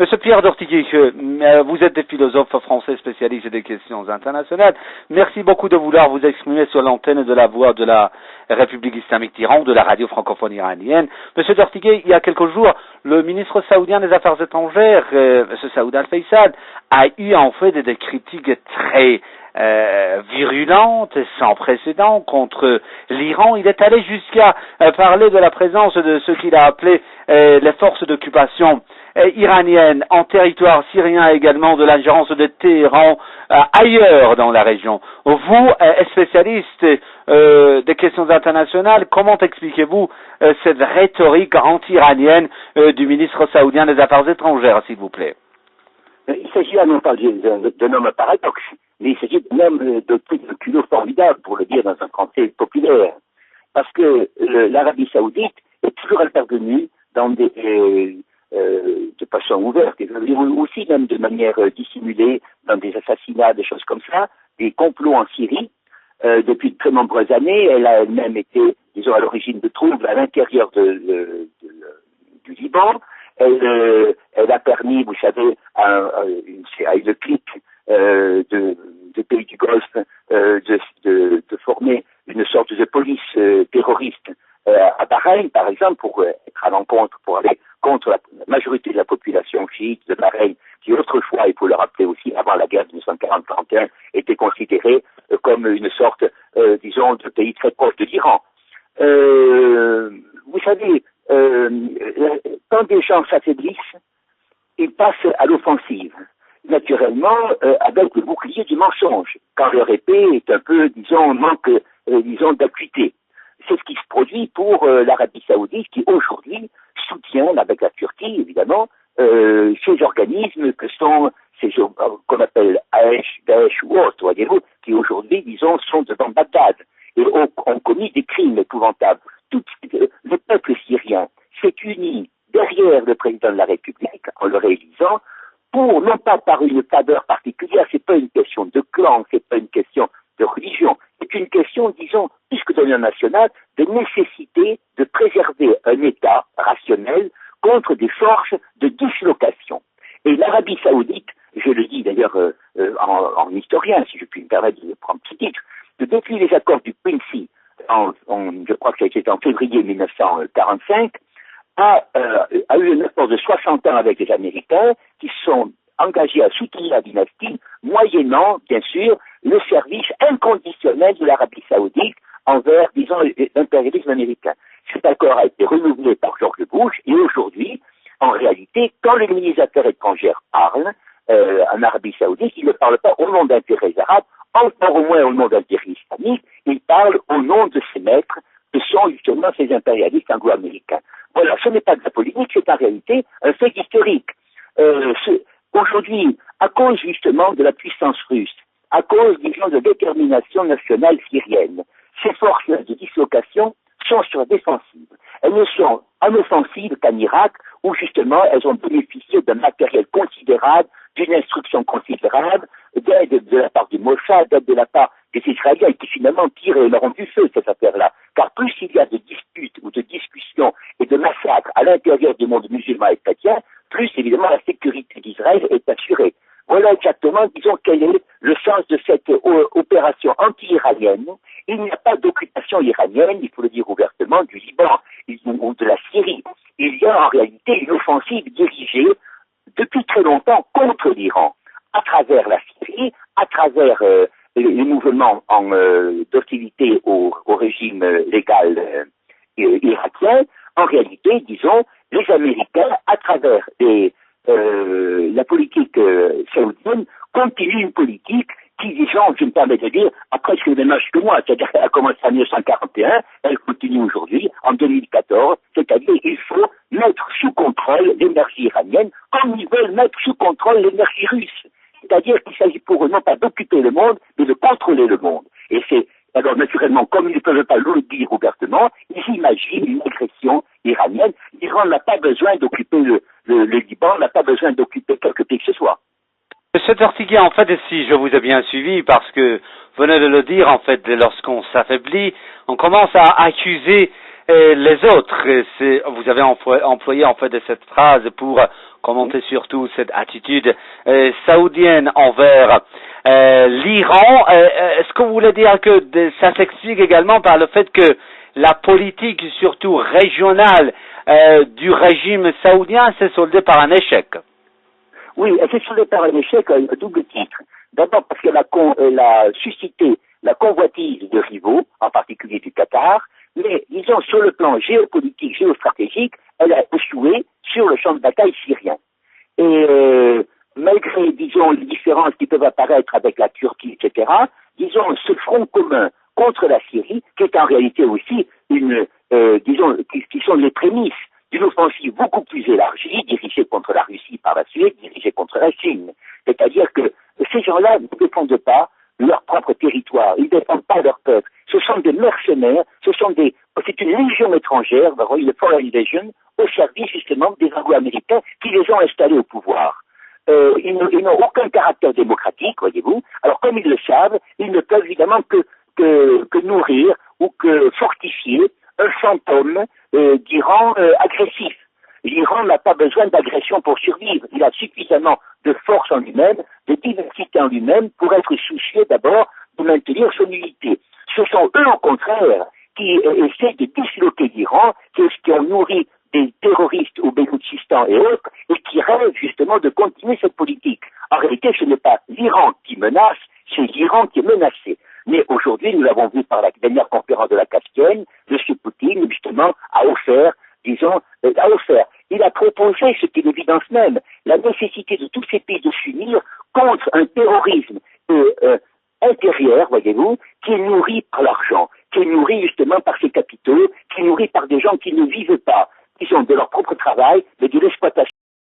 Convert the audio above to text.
Monsieur Pierre Dortiguy, vous êtes des philosophes français spécialistes des questions internationales. Merci beaucoup de vouloir vous exprimer sur l'antenne de la voix de la République islamique d'Iran, de la radio francophone iranienne. Monsieur Dortiguy, il y a quelques jours, le ministre saoudien des Affaires étrangères, Monsieur Saoud Al-Faisal, a eu en fait des critiques très virulente et sans précédent contre l'Iran. Il est allé jusqu'à parler de la présence de ce qu'il a appelé les forces d'occupation iraniennes en territoire syrien, également de l'ingérence de Téhéran ailleurs dans la région. Vous, spécialiste des questions internationales, comment expliquez-vous cette rhétorique anti-iranienne du ministre saoudien des Affaires étrangères, s'il vous plaît? Il s'agit là non pas d'un homme paradoxe, mais il s'agit d'un homme de culot formidable, pour le dire dans un français populaire. Parce que l'Arabie saoudite est toujours intervenue dans de façon ouverte, et aussi même de manière dissimulée, dans des assassinats, des choses comme ça, des complots en Syrie. Depuis de très nombreuses années, elle a elle-même été, disons, à l'origine de troubles à l'intérieur du Liban. Elle a permis, vous savez, à une clique de pays du Golfe de former une sorte de police terroriste à Bahreïn, par exemple, pour être à l'encontre, pour aller contre la majorité de la population chiite de Bahreïn, qui autrefois, il faut le rappeler aussi, avant la guerre de 1940-41, était considérée comme une sorte, disons, de pays très proche de l'Iran. Vous savez, quand des gens s'affaiblissent, ils passent à l'offensive. Naturellement, avec le bouclier du mensonge, quand leur épée est un peu, disons, manque, disons, d'acuité. C'est ce qui se produit pour l'Arabie saoudite, qui aujourd'hui soutient, avec la Turquie évidemment, ces organismes que sont ces qu'on appelle Daesh ou autres, voyez-vous, qui aujourd'hui, disons, sont devant Bagdad et ont commis des crimes épouvantables. Tout le peuple syrien s'est uni derrière le président de la République en le réélisant, pour, non pas par une faveur particulière, c'est pas une question de clan, c'est pas une question de religion, c'est une question, disons, plus que d'honneur national, de nécessité de préserver un État rationnel contre des forces de dislocation. Et l'Arabie saoudite, je le dis d'ailleurs en historien, si je puis me permettre de prendre ce titre, depuis les accords du Quincy, je crois que ça a été en février 1945, a eu un accord de 60 ans avec les Américains qui sont engagés à soutenir la dynastie, moyennant, bien sûr, le service inconditionnel de l'Arabie saoudite envers, disons, l'impérialisme américain. Cet accord a été renouvelé par George Bush et aujourd'hui, en réalité, quand le ministre des Affaires étrangères parle en Arabie saoudite, il ne parle pas au nom d'intérêts arabes, encore au moins au nom d'intérêts islamiques, il parle au nom de ses maîtres, que sont justement ces impérialistes anglo-américains. Voilà, ce n'est pas de la politique, c'est en réalité un fait historique. Aujourd'hui, à cause justement de la puissance russe, à cause, disons, de détermination nationale syrienne, ces forces de dislocation sont sur la défensive. Elles ne sont en offensive qu'en Irak, où justement elles ont bénéficié d'un matériel considérable, d'une instruction considérable, d'aide de la part du Mossad, d'aide de la part des Israéliens qui finalement tirent et leur ont du feu cette affaire-là. Car plus il y a de disputes ou de discussions et de massacres à l'intérieur du monde musulman et chrétien, plus évidemment la sécurité d'Israël est assurée. Voilà exactement, disons, quel est le sens de cette opération anti-iranienne. Il n'y a pas d'occupation iranienne, il faut le dire ouvertement, du Liban ou de la Syrie. Il y a en réalité une offensive dirigée depuis très longtemps contre l'Iran, à travers la Syrie, à travers les mouvements d'hostilité au régime légal irakien. En réalité, disons, les Américains, à travers la politique saoudienne, continuent une politique qui, disons, je me permets de dire, a presque le même âge que moi, c'est-à-dire qu'elle a commencé en 1941, elle continue aujourd'hui, en 2014, c'est-à-dire il faut mettre sous contrôle l'énergie iranienne, comme ils veulent mettre sous contrôle l'énergie russe. C'est-à-dire qu'il s'agit pour eux non pas d'occuper le monde, mais de contrôler le monde. Et c'est, alors naturellement, comme ils ne peuvent pas le dire ouvertement, ils imaginent une agression iranienne. L'Iran n'a pas besoin d'occuper le Liban, n'a pas besoin d'occuper quelque pays que ce soit. Monsieur Dortiguy, en fait, si je vous ai bien suivi, parce que vous venez de le dire, en fait, lorsqu'on s'affaiblit, on commence à accuser les autres. Vous avez employé en fait cette phrase pour commenter surtout cette attitude saoudienne envers l'Iran. Est-ce que vous voulez dire que ça s'explique également par le fait que la politique, surtout régionale, du régime saoudien s'est soldée par un échec? Oui, elle s'est soldée par un échec à double titre. D'abord parce qu'elle a suscité la convoitise de rivaux, en particulier du Qatar, mais disons sur le plan géopolitique, géostratégique, elle a échoué sur le champ de bataille syrien. Et malgré, disons, les différences qui peuvent apparaître avec la Turquie, etc., disons, ce front commun contre la Syrie, qui est en réalité aussi qui sont les prémices d'une offensive beaucoup plus élargie, dirigée contre la Russie par la Suède, dirigée contre la Chine. C'est-à-dire que ces gens-là ne défendent pas leur propre territoire, ils ne défendent pas leur peuple. Ce sont des mercenaires, c'est une légion étrangère, une foreign invasion, au service justement des Anglo-Américains qui les ont installés au pouvoir. Ils n'ont aucun caractère démocratique, voyez-vous. Alors comme ils le savent, ils ne peuvent évidemment que nourrir ou que fortifier un fantôme d'Iran agressif. L'Iran n'a pas besoin d'agression pour survivre. Il a suffisamment de force en lui-même, de diversité en lui-même pour être soucieux d'abord de maintenir son unité. Ce sont eux, au contraire, qui essaient de disloquer l'Iran, qui ont nourri des terroristes au Beloutchistan et autres, et qui rêvent justement de continuer cette politique. En réalité, ce n'est pas l'Iran qui menace, c'est l'Iran qui est menacé. Mais aujourd'hui, nous l'avons vu par la dernière conférence de la Caspienne, M. Poutine, justement, a offert. Il a proposé, ce qui est l'évidence même, la nécessité de tous ces pays de s'unir contre un terrorisme intérieur, voyez-vous, qui est nourri par l'argent, qui est nourri justement par ses capitaux, qui est nourri par des gens qui ne vivent pas, qui sont de leur propre travail, mais de l'exploitation.